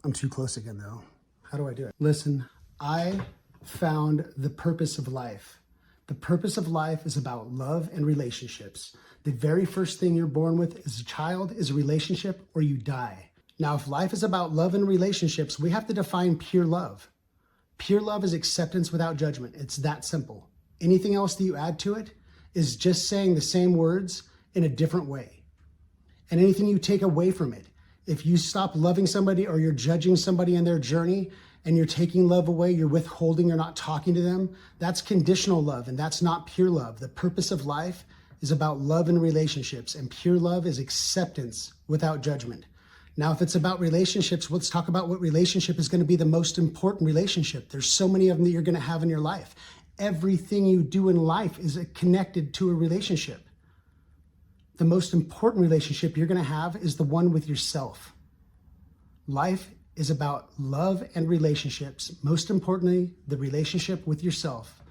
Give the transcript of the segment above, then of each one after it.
I'm too close again though. How do I do it? Listen, I found the purpose of life. The purpose of life is about love and relationships. The very first thing you're born with as a child is a relationship or you die. Now, if life is about love and relationships, we have to define pure love. Pure love is acceptance without judgment. It's that simple. Anything else that you add to it is just saying the same words in a different way. And anything you take away from it, if you stop loving somebody or you're judging somebody in their journey and you're taking love away, you're withholding, you're not talking to them, that's conditional love and that's not pure love. The purpose of life is about love and relationships, and pure love is acceptance without judgment. Now, if it's about relationships, let's talk about what relationship is going to be the most important relationship. There's so many of them that you're going to have in your life. Everything you do in life is connected to a relationship. The most important relationship you're going to have is the one with yourself. Life is about love and relationships. Most importantly, the relationship with yourself.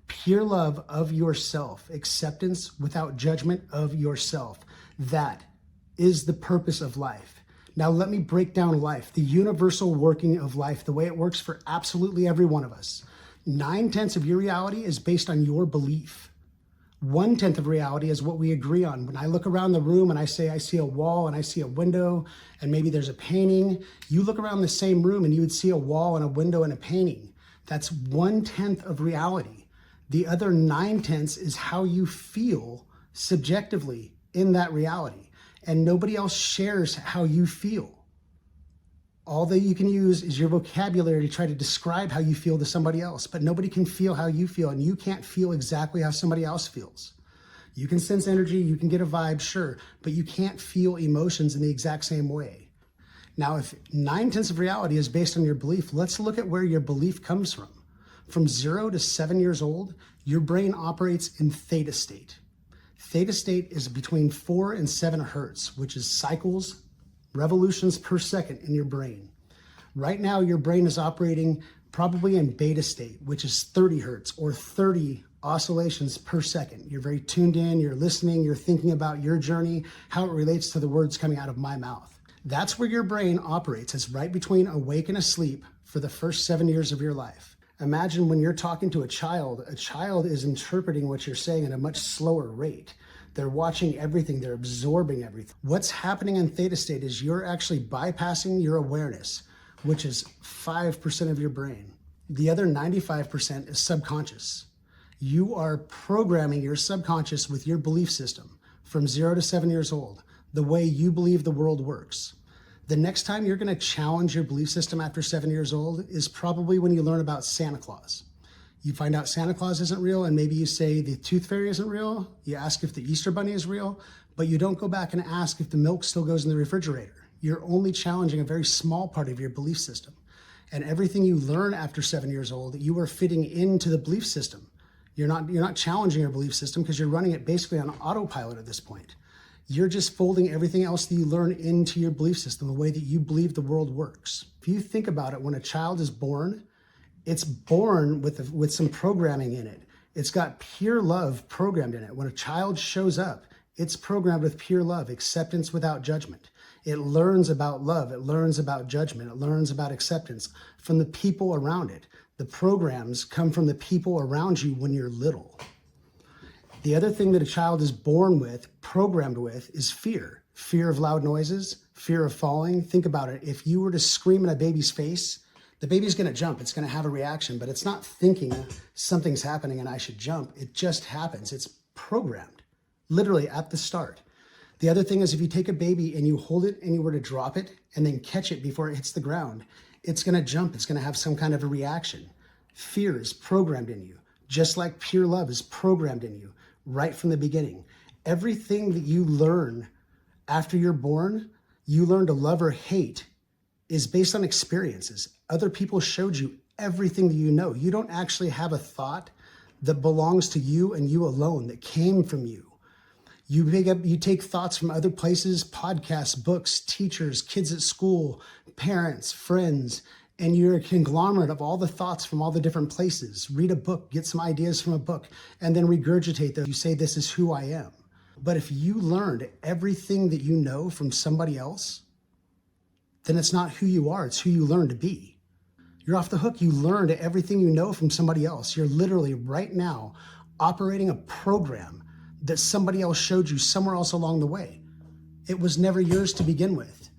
Pure love of yourself, acceptance without judgment of yourself. That is the purpose of life. Now let me break down life, the universal working of life, the way it works for absolutely every one of us. 9/10 of your reality is based on your belief. 1/10 of reality is what we agree on. When I look around the room and I say I see a wall and I see a window and maybe there's a painting, you look around the same room and you would see a wall and a window and a painting. That's 1/10 of reality. The other 9/10 is how you feel subjectively in that reality. And nobody else shares how you feel. All that you can use is your vocabulary to try to describe how you feel to somebody else, but nobody can feel how you feel, and you can't feel exactly how somebody else feels. You can sense energy, you can get a vibe, sure, but you can't feel emotions in the exact same way. Now, if 9/10 of reality is based on your belief, let's look at where your belief comes from. From 0 to 7 years old, your brain operates in theta state. Theta state is between 4 and 7 hertz, which is cycles, revolutions per second in your brain. Right now, your brain is operating probably in beta state, which is 30 hertz or 30 oscillations per second. You're very tuned in, you're listening, you're thinking about your journey, how it relates to the words coming out of my mouth. That's where your brain operates. It's right between awake and asleep for the first 7 years of your life. Imagine when you're talking to a child is interpreting what you're saying at a much slower rate. They're watching everything, they're absorbing everything. What's happening in theta state is you're actually bypassing your awareness, which is 5% of your brain. The other 95% is subconscious. You are programming your subconscious with your belief system from 0 to 7 years old, the way you believe the world works. The next time you're going to challenge your belief system after 7 years old is probably when you learn about Santa Claus. You find out Santa Claus isn't real, and maybe you say the tooth fairy isn't real. You ask if the Easter bunny is real, but you don't go back and ask if the milk still goes in the refrigerator. You're only challenging a very small part of your belief system. And everything you learn after 7 years old, you are fitting into the belief system. You're not challenging your belief system because you're running it basically on autopilot at this point. You're just folding everything else that you learn into your belief system, the way that you believe the world works. If you think about it, when a child is born, it's born with some programming in it. It's got pure love programmed in it. When a child shows up, it's programmed with pure love, acceptance without judgment. It learns about love. It learns about judgment. It learns about acceptance from the people around it. The programs come from the people around you when you're little. The other thing that a child is born with, programmed with, is fear. Fear of loud noises, fear of falling. Think about it. If you were to scream in a baby's face, the baby's going to jump. It's going to have a reaction, but it's not thinking something's happening and I should jump. It just happens. It's programmed, literally at the start. The other thing is if you take a baby and you hold it and you were to drop it and then catch it before it hits the ground, it's going to jump. It's going to have some kind of a reaction. Fear is programmed in you, just like pure love is programmed in you. Right from the beginning. Everything that you learn after you're born, you learn to love or hate, is based on experiences. Other people showed you everything that you know. You don't actually have a thought that belongs to you and you alone, that came from you. You take thoughts from other places, podcasts, books, teachers, kids at school, parents, friends, and you're a conglomerate of all the thoughts from all the different places. Read a book, get some ideas from a book, and then regurgitate those. You say, this is who I am. But if you learned everything that you know from somebody else, then it's not who you are, it's who you learn to be. You're off the hook. You learned everything you know from somebody else. You're literally right now operating a program that somebody else showed you somewhere else along the way. It was never yours to begin with.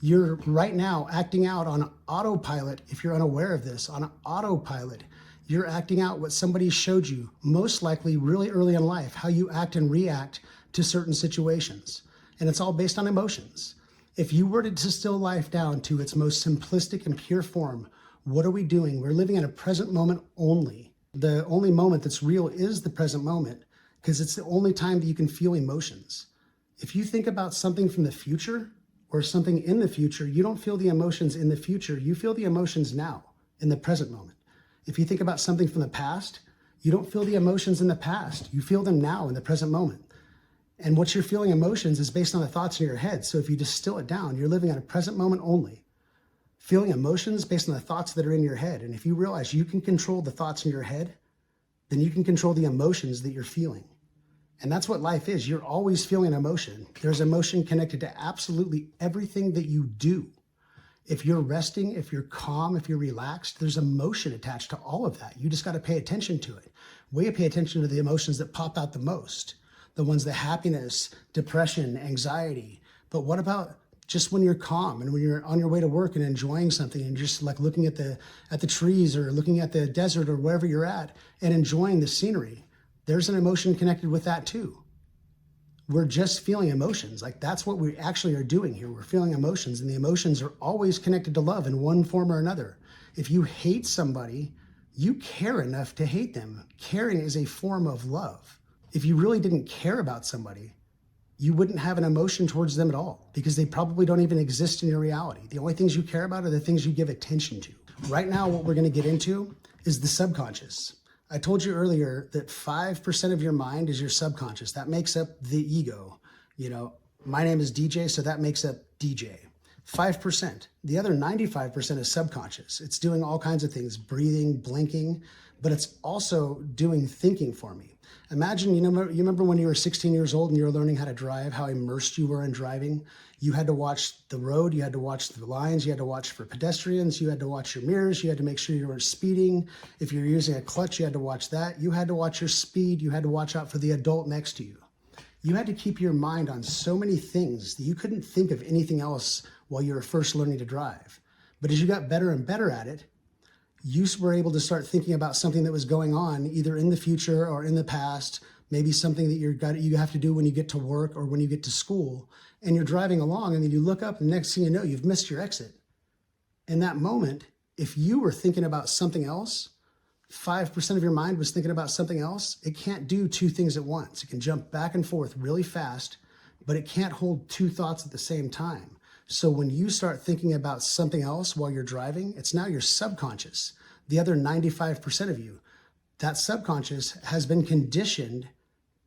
You're right now acting out on autopilot. If you're unaware of this, on autopilot, you're acting out what somebody showed you, most likely really early in life, how you act and react to certain situations. And it's all based on emotions. If you were to distill life down to its most simplistic and pure form, what are we doing? We're living in a present moment only. The only moment that's real is the present moment, because it's the only time that you can feel emotions. If you think about something from the future or something in the future, you don't feel the emotions in the future. You feel the emotions now, in the present moment. If you think about something from the past, you don't feel the emotions in the past. You feel them now, in the present moment. And what you're feeling emotions is based on the thoughts in your head. So if you distill it down, you're living in a present moment only. Feeling emotions based on the thoughts that are in your head. And if you realize you can control the thoughts in your head, then you can control the emotions that you're feeling. And that's what life is. You're always feeling emotion. There's emotion connected to absolutely everything that you do. If you're resting, if you're calm, if you're relaxed, there's emotion attached to all of that. You just got to pay attention to it. We pay attention to the emotions that pop out the most. The ones that happiness, depression, anxiety. But what about just when you're calm and when you're on your way to work and enjoying something and just like looking at the trees or looking at the desert or wherever you're at and enjoying the scenery? There's an emotion connected with that too. We're just feeling emotions. Like that's what we actually are doing here. We're feeling emotions, and the emotions are always connected to love in one form or another. If you hate somebody, you care enough to hate them. Caring is a form of love. If you really didn't care about somebody, you wouldn't have an emotion towards them at all, because they probably don't even exist in your reality. The only things you care about are the things you give attention to. Right now, what we're going to get into is the subconscious. I told you earlier that 5% of your mind is your subconscious. That makes up the ego. You know, my name is DJ, so that makes up DJ. 5%. The other 95% is subconscious. It's doing all kinds of things, breathing, blinking, but it's also doing thinking for me. Imagine, you remember when you were 16 years old and you were learning how to drive, how immersed you were in driving? You had to watch the road, you had to watch the lines, you had to watch for pedestrians, you had to watch your mirrors, you had to make sure you weren't speeding. If you're using a clutch, you had to watch that. You had to watch your speed, you had to watch out for the adult next to you. You had to keep your mind on so many things that you couldn't think of anything else while you were first learning to drive. But as you got better and better at it, you were able to start thinking about something that was going on either in the future or in the past, maybe something that you have to do when you get to work or when you get to school, and you're driving along and then you look up and next thing you know, you've missed your exit. In that moment, if you were thinking about something else, 5% of your mind was thinking about something else, it can't do two things at once. It can jump back and forth really fast, but it can't hold two thoughts at the same time. So when you start thinking about something else while you're driving, it's now your subconscious. The other 95% of you, that subconscious has been conditioned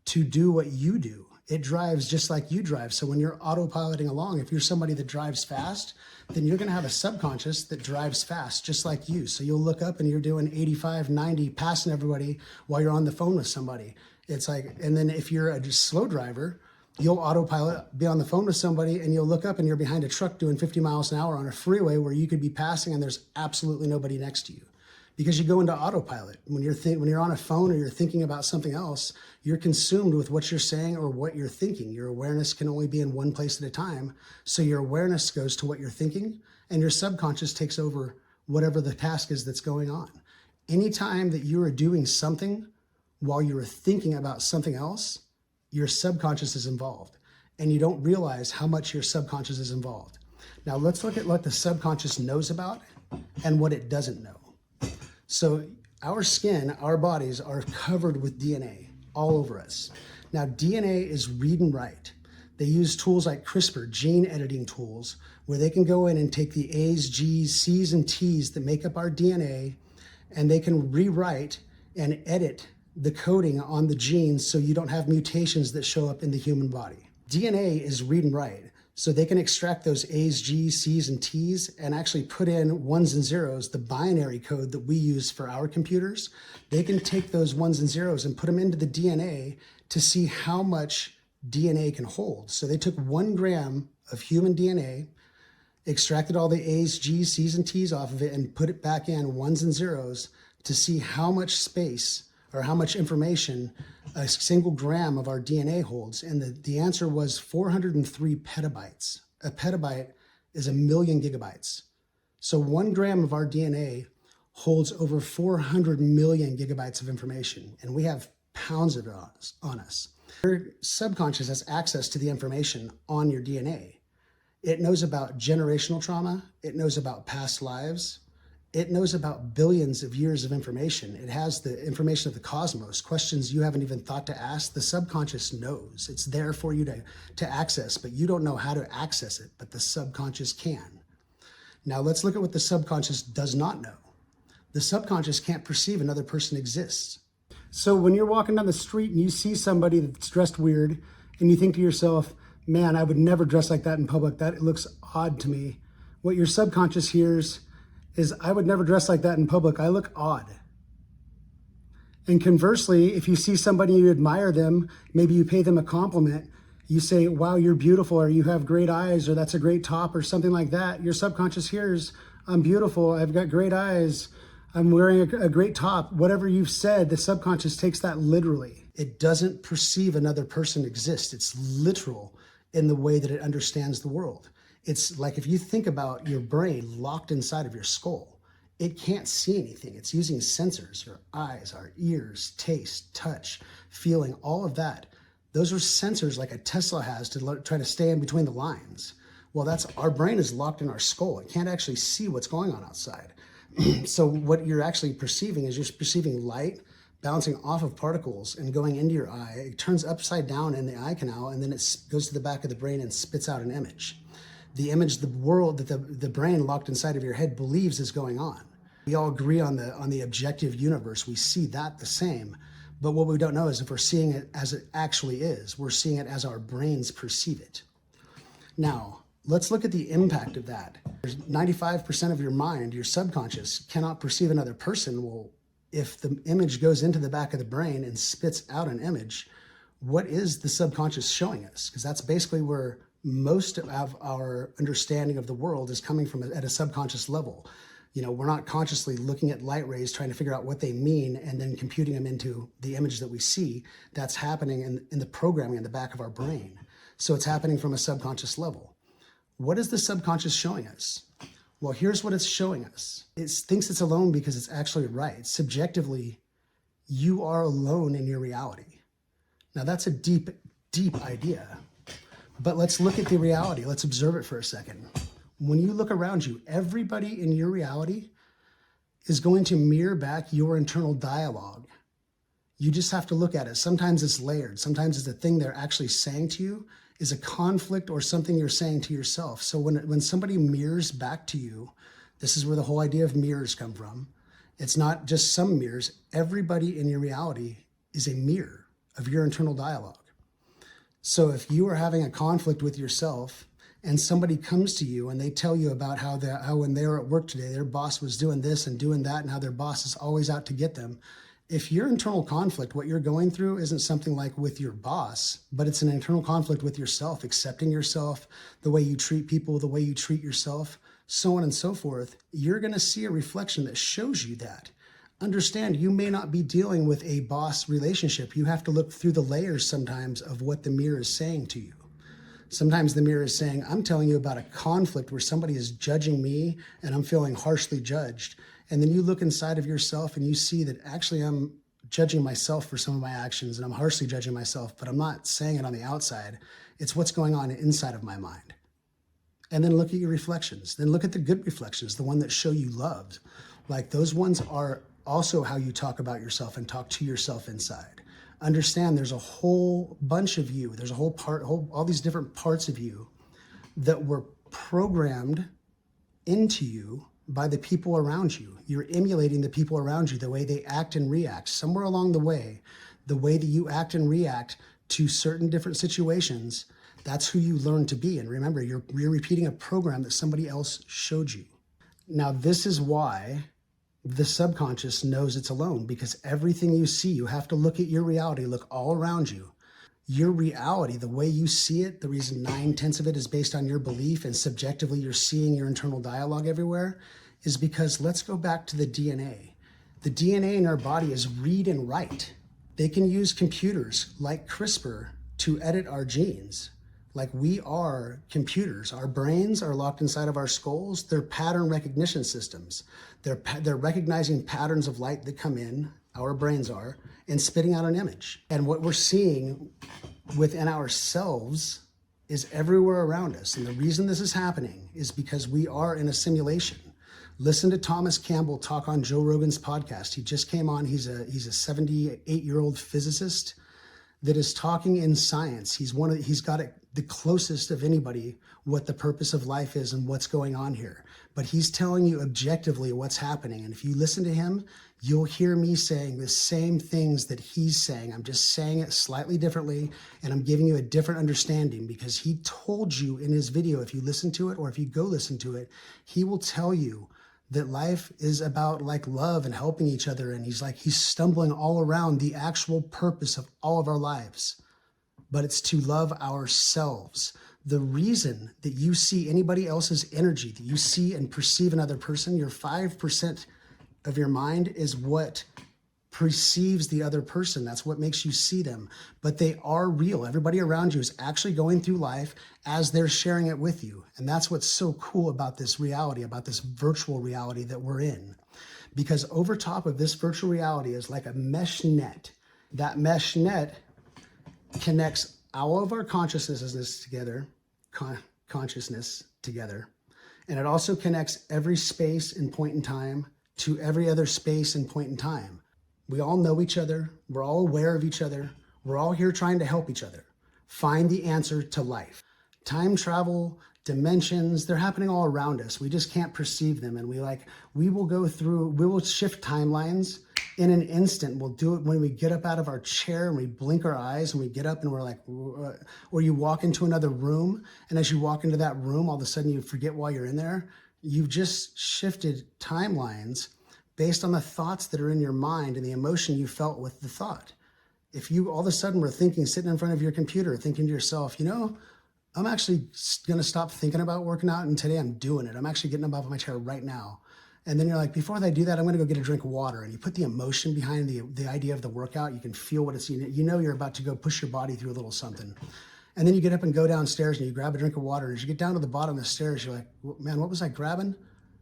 to do what you do. It drives just like you drive. So when you're autopiloting along, if you're somebody that drives fast, then you're going to have a subconscious that drives fast just like you. So you'll look up and you're doing 85, 90, passing everybody while you're on the phone with somebody. It's like, and then if you're a just slow driver, you'll autopilot, be on the phone with somebody, and you'll look up and you're behind a truck doing 50 miles an hour on a freeway where you could be passing and there's absolutely nobody next to you. Because you go into autopilot. When you're on a phone or you're thinking about something else, you're consumed with what you're saying or what you're thinking. Your awareness can only be in one place at a time. So your awareness goes to what you're thinking, and your subconscious takes over whatever the task is that's going on. Anytime that you are doing something while you're thinking about something else, your subconscious is involved, and you don't realize how much your subconscious is involved. Now let's look at what the subconscious knows about and what it doesn't know. So our skin, our bodies are covered with DNA all over us. Now DNA is read and write. They use tools like CRISPR, gene editing tools, where they can go in and take the A's, G's, C's, and T's that make up our DNA, and they can rewrite and edit the coding on the genes so you don't have mutations that show up in the human body. DNA is read and write, so they can extract those A's, G's, C's, and T's and actually put in ones and zeros, the binary code that we use for our computers. They can take those ones and zeros and put them into the DNA to see how much DNA can hold. So they took 1 gram of human DNA extracted all the A's, G's, C's, and T's off of it, and put it back in ones and zeros to see how much space or how much information a single gram of our DNA holds. And the answer was 403 petabytes. A petabyte is 1,000,000 gigabytes. So 1 gram of our DNA holds over 400 million gigabytes of information, and we have pounds of it on us. Your subconscious has access to the information on your DNA. It knows about generational trauma. It knows about past lives. It knows about billions of years of information. It has the information of the cosmos, questions you haven't even thought to ask. The subconscious knows. It's there for you to access, but you don't know how to access it, but the subconscious can. Now let's look at what the subconscious does not know. The subconscious can't perceive another person exists. So when you're walking down the street and you see somebody that's dressed weird and you think to yourself, man, I would never dress like that in public. That looks odd to me. What your subconscious hears is, I would never dress like that in public. I look odd. And conversely, if you see somebody, you admire them, maybe you pay them a compliment, you say, wow, you're beautiful, or you have great eyes, or that's a great top, or something like that. Your subconscious hears, I'm beautiful, I've got great eyes, I'm wearing a great top. Whatever you've said, the subconscious takes that literally. It doesn't perceive another person exist. It's literal in the way that it understands the world. It's like if you think about your brain locked inside of your skull, it can't see anything. It's using sensors, your eyes, our ears, taste, touch, feeling, all of that. Those are sensors like a Tesla has to try to stay in between the lines. Well, that's our brain is locked in our skull. It can't actually see what's going on outside. So what you're actually perceiving is you're perceiving light bouncing off of particles and going into your eye. It turns upside down in the eye canal, and then it goes to the back of the brain and spits out an image. The image, the world that the brain locked inside of your head believes is going on. We all agree on the objective universe. We see that the same. But what we don't know is if we're seeing it as it actually is. We're seeing it as our brains perceive it. Now, let's look at the impact of that. There's 95% of your mind, your subconscious, cannot perceive another person. Well, if the image goes into the back of the brain and spits out an image, what is the subconscious showing us? Because that's basically where most of our understanding of the world is coming from at a subconscious level. You know, we're not consciously looking at light rays, trying to figure out what they mean and then computing them into the image that we see. That's happening in the programming in the back of our brain. So it's happening from a subconscious level. What is the subconscious showing us? Well, here's what it's showing us. It thinks it's alone because it's actually right. Subjectively, you are alone in your reality. Now that's a deep, deep idea. But let's look at the reality. Let's observe it for a second. When you look around you, everybody in your reality is going to mirror back your internal dialogue. You just have to look at it. Sometimes it's layered. Sometimes it's the thing they're actually saying to you is a conflict or something you're saying to yourself. So when somebody mirrors back to you, this is where the whole idea of mirrors come from. It's not just some mirrors. Everybody in your reality is a mirror of your internal dialogue. So if you are having a conflict with yourself and somebody comes to you and they tell you about how when they were at work today, their boss was doing this and doing that and how their boss is always out to get them. If your internal conflict, what you're going through isn't something like with your boss, but it's an internal conflict with yourself, accepting yourself, the way you treat people, the way you treat yourself, so on and so forth, you're going to see a reflection that shows you that. Understand, you may not be dealing with a boss relationship. You have to look through the layers sometimes of what the mirror is saying to you. Sometimes the mirror is saying, I'm telling you about a conflict where somebody is judging me and I'm feeling harshly judged. And then you look inside of yourself and you see that actually I'm judging myself for some of my actions and I'm harshly judging myself, but I'm not saying it on the outside. It's what's going on inside of my mind. And then look at your reflections. Then look at the good reflections, the one that show you loved. Like those ones are also how you talk about yourself and talk to yourself inside. Understand there's a whole bunch of you. There's a whole part, all these different parts of you that were programmed into you by the people around you. You're emulating the people around you, the way they act and react. Somewhere along the way that you act and react to certain different situations, that's who you learn to be. And remember, you're repeating a program that somebody else showed you. Now, this is why the subconscious knows it's alone, because everything you see, you have to look at your reality, look all around you. Your reality, the way you see it, the reason 9/10 of it is based on your belief and subjectively you're seeing your internal dialogue everywhere, is because let's go back to the DNA. The DNA in our body is read and write. They can use computers like CRISPR to edit our genes. Like we are computers. Our brains are locked inside of our skulls. They're pattern recognition systems. They're recognizing patterns of light that come in, our brains are, and spitting out an image. And what we're seeing within ourselves is everywhere around us. And the reason this is happening is because we are in a simulation. Listen to Thomas Campbell talk on Joe Rogan's podcast. He just came on. He's a 78-year-old physicist that is talking in science. He's got it the closest of anybody what the purpose of life is and what's going on here. But he's telling you objectively what's happening. And if you listen to him, you'll hear me saying the same things that he's saying. I'm just saying it slightly differently, and I'm giving you a different understanding because he told you in his video, if you listen to it or if you go listen to it, he will tell you that life is about like love and helping each other. And he's stumbling all around the actual purpose of all of our lives, but it's to love ourselves. The reason that you see anybody else's energy, that you see and perceive another person, your 5% of your mind is what perceives the other person. That's what makes you see them, but they are real. Everybody around you is actually going through life as they're sharing it with you. And that's what's so cool about this reality, about this virtual reality that we're in. Because over top of this virtual reality is like a mesh net. That mesh net connects all of our consciousness together, and it also connects every space and point in time to every other space and point in time. We all know each other. We're all aware of each other. We're all here trying to help each other find the answer to life. Time travel, dimensions, they're happening all around us. We just can't perceive them. And we will shift timelines in an instant. We'll do it when we get up out of our chair and we blink our eyes and we get up and we're like, or you walk into another room. And as you walk into that room, all of a sudden you forget why you're in there. You've just shifted timelines based on the thoughts that are in your mind and the emotion you felt with the thought. If you all of a sudden were thinking, sitting in front of your computer, thinking to yourself, I'm actually going to stop thinking about working out, and today I'm doing it. I'm actually getting up off my chair right now. And then you're like, before I do that, I'm going to go get a drink of water. And you put the emotion behind the idea of the workout. You can feel what it's, you're about to go push your body through a little something. And then you get up and go downstairs and you grab a drink of water. And as you get down to the bottom of the stairs, you're like, man, what was I grabbing?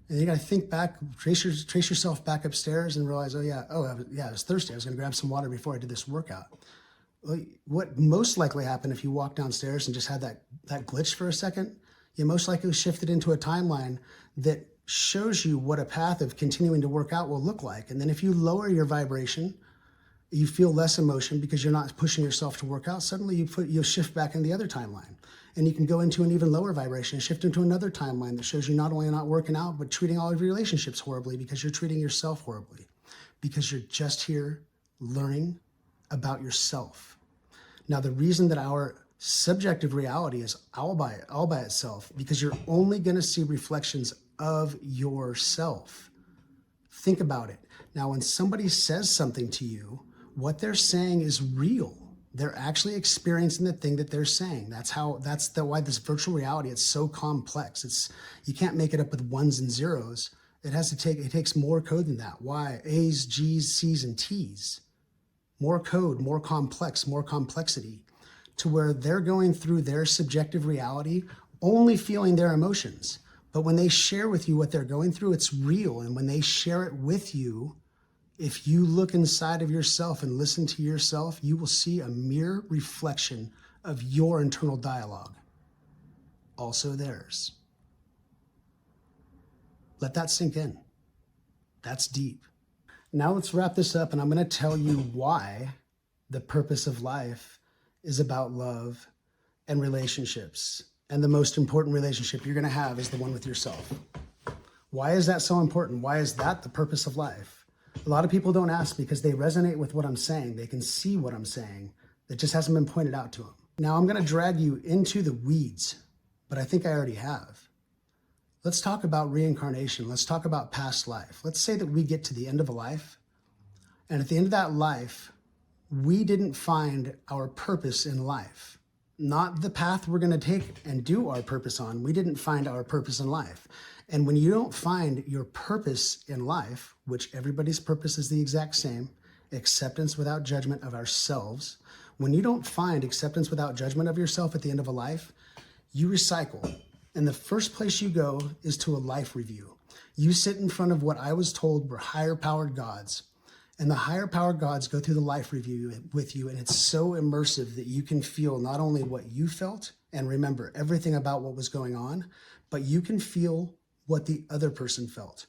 And you got to think back, trace yourself back upstairs and realize, I was thirsty. I was going to grab some water before I did this workout. What most likely happened if you walked downstairs and just had that glitch for a second, you most likely shifted into a timeline that shows you what a path of continuing to work out will look like. And then if you lower your vibration, you feel less emotion because you're not pushing yourself to work out. Suddenly you'll shift back in the other timeline. And you can go into an even lower vibration and shift into another timeline that shows you not only not working out, but treating all of your relationships horribly because you're treating yourself horribly. Because you're just here learning about yourself. Now, the reason that our subjective reality is all by itself, because you're only going to see reflections of yourself. Think about it. Now, when somebody says something to you, what they're saying is real. They're actually experiencing the thing that they're saying. That's why this virtual reality, it's so complex. You can't make it up with ones and zeros. It takes more code than that. Why? A's, G's, C's, and T's. More code, more complex, more complexity, to where they're going through their subjective reality, only feeling their emotions. But when they share with you what they're going through, it's real. And when they share it with you, if you look inside of yourself and listen to yourself, you will see a mere reflection of your internal dialogue, also theirs. Let that sink in. That's deep. Now let's wrap this up, and I'm going to tell you why the purpose of life is about love and relationships. And the most important relationship you're going to have is the one with yourself. Why is that so important? Why is that the purpose of life? A lot of people don't ask because they resonate with what I'm saying. They can see what I'm saying. It just hasn't been pointed out to them. Now I'm going to drag you into the weeds, but I think I already have. Let's talk about reincarnation. Let's talk about past life. Let's say that we get to the end of a life, and at the end of that life, we didn't find our purpose in life. Not the path we're going to take and do our purpose on. We didn't find our purpose in life. And when you don't find your purpose in life, which everybody's purpose is the exact same, acceptance without judgment of ourselves, when you don't find acceptance without judgment of yourself at the end of a life, you recycle. And the first place you go is to a life review. You sit in front of what I was told were higher powered gods. And the higher power gods go through the life review with you, and it's so immersive that you can feel not only what you felt and remember everything about what was going on, but you can feel what the other person felt.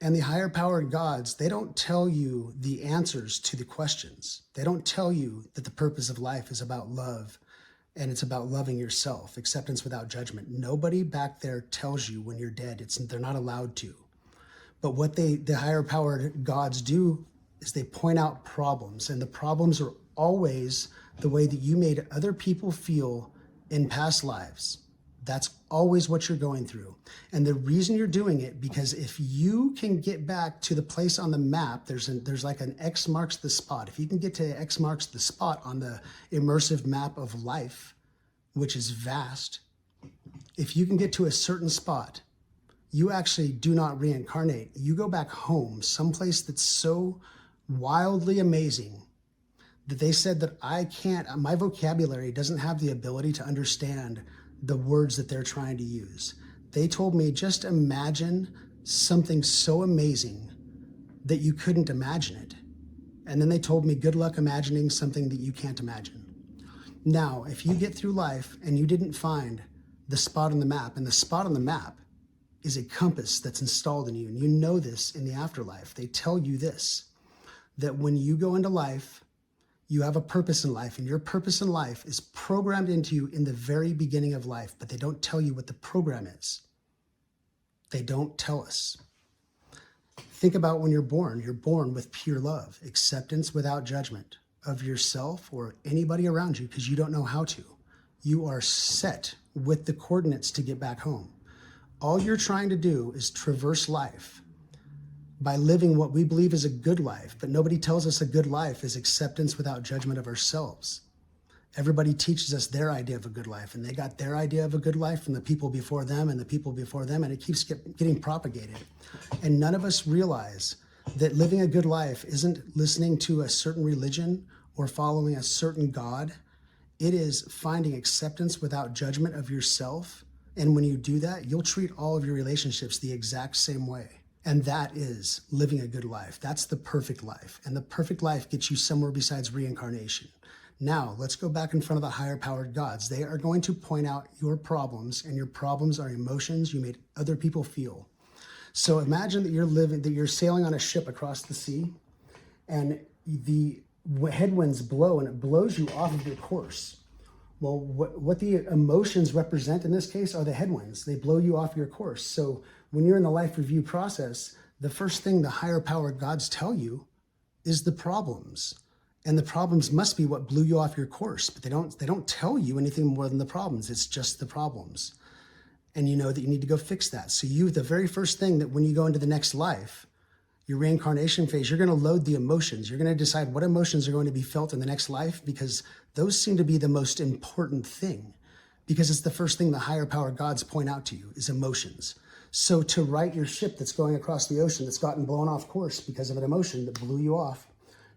And the higher powered gods, they don't tell you the answers to the questions. They don't tell you that the purpose of life is about love and it's about loving yourself, acceptance without judgment. Nobody back there tells you when you're dead. They're not allowed to. But what the higher powered gods do is they point out problems, and the problems are always the way that you made other people feel in past lives. That's always what you're going through. And the reason you're doing it, because if you can get back to the place on the map, there's like an X marks the spot. If you can get to X marks the spot on the immersive map of life, which is vast, if you can get to a certain spot, you actually do not reincarnate. You go back home, someplace that's so wildly amazing that they said that my vocabulary doesn't have the ability to understand the words that they're trying to use. They told me, just imagine something so amazing that you couldn't imagine it. And then they told me, good luck imagining something that you can't imagine. Now, if you get through life and you didn't find the spot on the map, and the spot on the map is a compass that's installed in you, and you know this in the afterlife. They tell you this, that when you go into life, you have a purpose in life, and your purpose in life is programmed into you in the very beginning of life, but they don't tell you what the program is. They don't tell us. Think about when you're born. You're born with pure love, acceptance without judgment of yourself or anybody around you, because you don't know how to. You are set with the coordinates to get back home. All you're trying to do is traverse life by living what we believe is a good life, but nobody tells us a good life is acceptance without judgment of ourselves. Everybody teaches us their idea of a good life, and they got their idea of a good life from the people before them and the people before them, and it keeps getting propagated. And none of us realize that living a good life isn't listening to a certain religion or following a certain God. It is finding acceptance without judgment of yourself. And when you do that, you'll treat all of your relationships the exact same way. And that is living a good life. That's the perfect life. And the perfect life gets you somewhere besides reincarnation. Now, let's go back in front of the higher powered gods. They are going to point out your problems, and your problems are emotions you made other people feel. So imagine that you're sailing on a ship across the sea, and the headwinds blow, and it blows you off of your course. Well, what the emotions represent in this case are the headwinds. They blow you off your course. So when you're in the life review process, the first thing the higher powered gods tell you is the problems. And the problems must be what blew you off your course, but they don't tell you anything more than the problems. It's just the problems. And you know that you need to go fix that. So the very first thing that when you go into the next life, your reincarnation phase, you're going to load the emotions. You're going to decide what emotions are going to be felt in the next life, because those seem to be the most important thing, because it's the first thing the higher power gods point out to you is emotions. So to right your ship that's going across the ocean that's gotten blown off course because of an emotion that blew you off,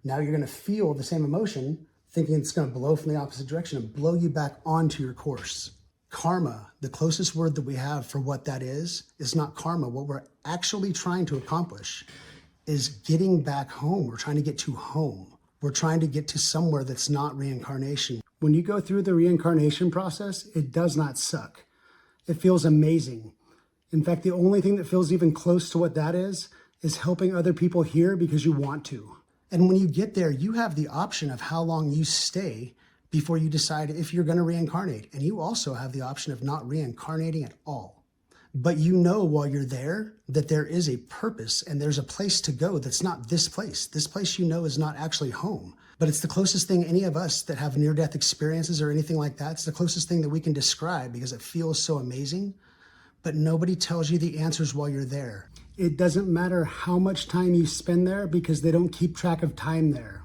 now you're going to feel the same emotion, thinking it's going to blow from the opposite direction and blow you back onto your course. Karma, the closest word that we have for what that is not karma. What we're actually trying to accomplish is getting back home. We're trying to get to home. We're trying to get to somewhere that's not reincarnation. When you go through the reincarnation process, it does not suck. It feels amazing. In fact, the only thing that feels even close to what that is helping other people here because you want to. And when you get there, you have the option of how long you stay before you decide if you're going to reincarnate. And you also have the option of not reincarnating at all. But you know while you're there that there is a purpose and there's a place to go that's not this place. This place you know is not actually home, but it's the closest thing any of us that have near-death experiences or anything like that. It's the closest thing that we can describe because it feels so amazing, but nobody tells you the answers while you're there. It doesn't matter how much time you spend there because they don't keep track of time there.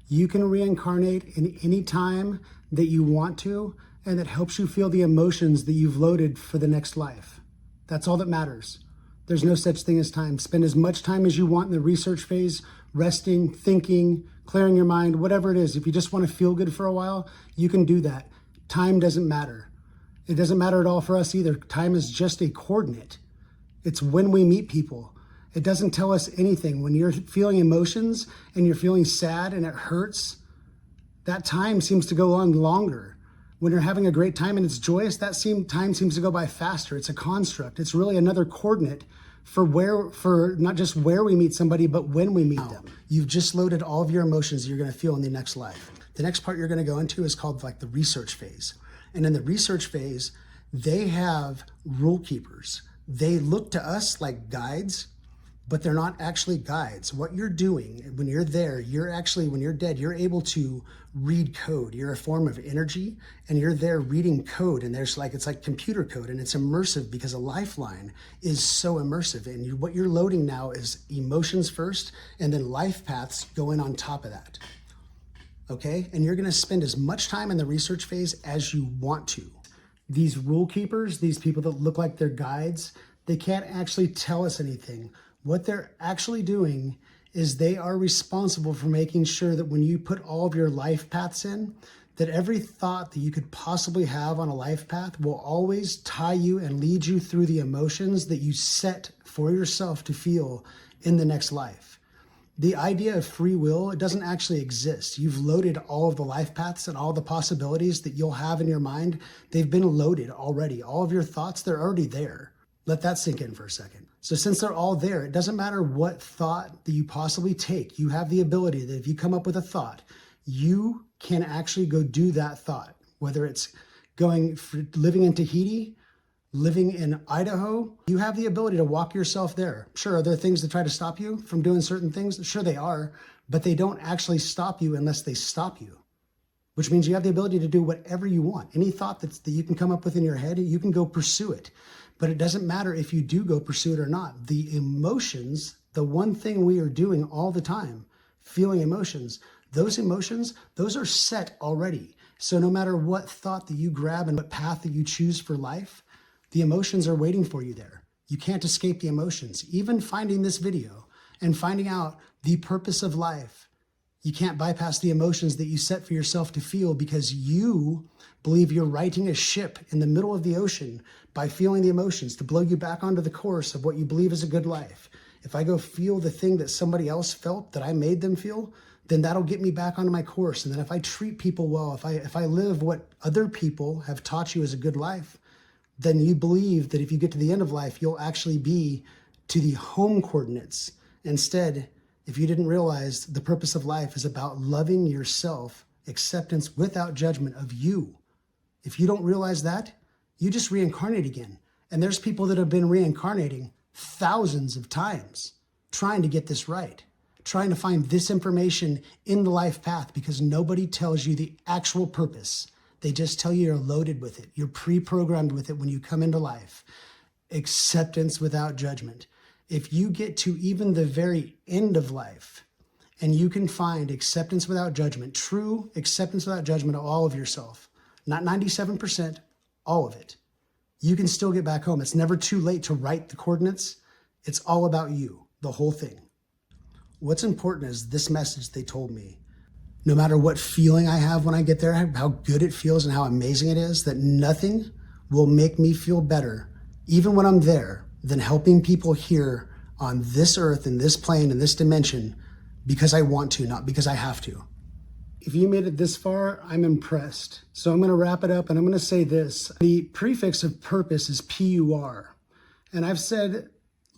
You can reincarnate in any time that you want to, and it helps you feel the emotions that you've loaded for the next life. That's all that matters. There's no such thing as time. Spend as much time as you want in the research phase, resting, thinking, clearing your mind, whatever it is. If you just want to feel good for a while, you can do that. Time doesn't matter. It doesn't matter at all for us either. Time is just a coordinate. It's when we meet people. It doesn't tell us anything. When you're feeling emotions and you're feeling sad and it hurts, that time seems to go on longer. When you're having a great time and it's joyous, that time seems to go by faster. It's a construct. It's really another coordinate for not just where we meet somebody, but when we meet them. You've just loaded all of your emotions you're going to feel in the next life. The next part you're going to go into is called like the research phase. And in the research phase, they have rule keepers. They look to us like guides, but they're not actually guides. What you're doing when you're there, when you're dead, you're able to read code. You're a form of energy and you're there reading code, and it's like computer code, and it's immersive because a lifeline is so immersive. And what you're loading now is emotions first, and then life paths going on top of that. Okay? And you're gonna spend as much time in the research phase as you want to. These rule keepers, these people that look like they're guides, they can't actually tell us anything. What they're actually doing is they are responsible for making sure that when you put all of your life paths in, that every thought that you could possibly have on a life path will always tie you and lead you through the emotions that you set for yourself to feel in the next life. The idea of free will, it doesn't actually exist. You've loaded all of the life paths and all the possibilities that you'll have in your mind. They've been loaded already. All of your thoughts, they're already there. Let that sink in for a second. So since they're all there, it doesn't matter what thought that you possibly take. You have the ability that if you come up with a thought, you can actually go do that thought. Whether it's living in Tahiti, living in Idaho, you have the ability to walk yourself there. Sure, are there things that try to stop you from doing certain things? Sure they are, but they don't actually stop you unless they stop you, which means you have the ability to do whatever you want. Any thought that you can come up with in your head, you can go pursue it. But it doesn't matter if you do go pursue it or not. The emotions, the one thing we are doing all the time, feeling emotions, those are set already. So no matter what thought that you grab and what path that you choose for life, the emotions are waiting for you there. You can't escape the emotions. Even finding this video and finding out the purpose of life, you can't bypass the emotions that you set for yourself to feel because you believe you're righting a ship in the middle of the ocean by feeling the emotions to blow you back onto the course of what you believe is a good life. If I go feel the thing that somebody else felt that I made them feel, then that'll get me back onto my course. And then if I treat people well, if I live what other people have taught you as a good life, then you believe that if you get to the end of life, you'll actually be to the home coordinates. Instead, if you didn't realize the purpose of life is about loving yourself, acceptance without judgment of you. If you don't realize that, you just reincarnate again. And there's people that have been reincarnating thousands of times trying to get this right, trying to find this information in the life path because nobody tells you the actual purpose. They just tell you you're loaded with it. You're pre-programmed with it when you come into life. Acceptance without judgment. If you get to even the very end of life and you can find acceptance without judgment, true acceptance without judgment of all of yourself, not 97%, all of it, you can still get back home. It's never too late to write the coordinates. It's all about you, the whole thing. What's important is this message they told me. No matter what feeling I have when I get there, how good it feels and how amazing it is, that nothing will make me feel better, even when I'm there, than helping people here on this earth, in this plane, in this dimension, because I want to, not because I have to. If you made it this far, I'm impressed. So I'm going to wrap it up and I'm going to say this. The prefix of purpose is PUR. And I've said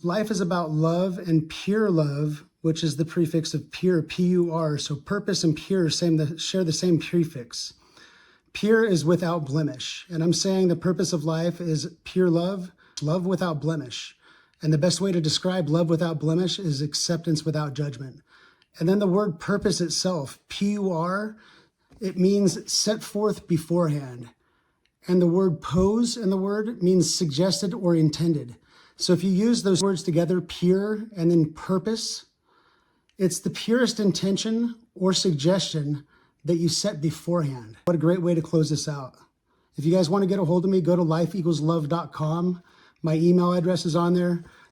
life is about love and pure love, which is the prefix of pure, P-U-R. So purpose and pure share the same prefix. Pure is without blemish. And I'm saying the purpose of life is pure love, love without blemish. And the best way to describe love without blemish is acceptance without judgment. And then the word purpose itself, P-U-R, it means set forth beforehand. And the word pose in the word means suggested or intended. So if you use those words together, pure and then purpose, It's the purest intention or suggestion that you set beforehand. What a great way to close this out. If you guys want to get a hold of me, go to lifeequalslove.com. My email address is on there.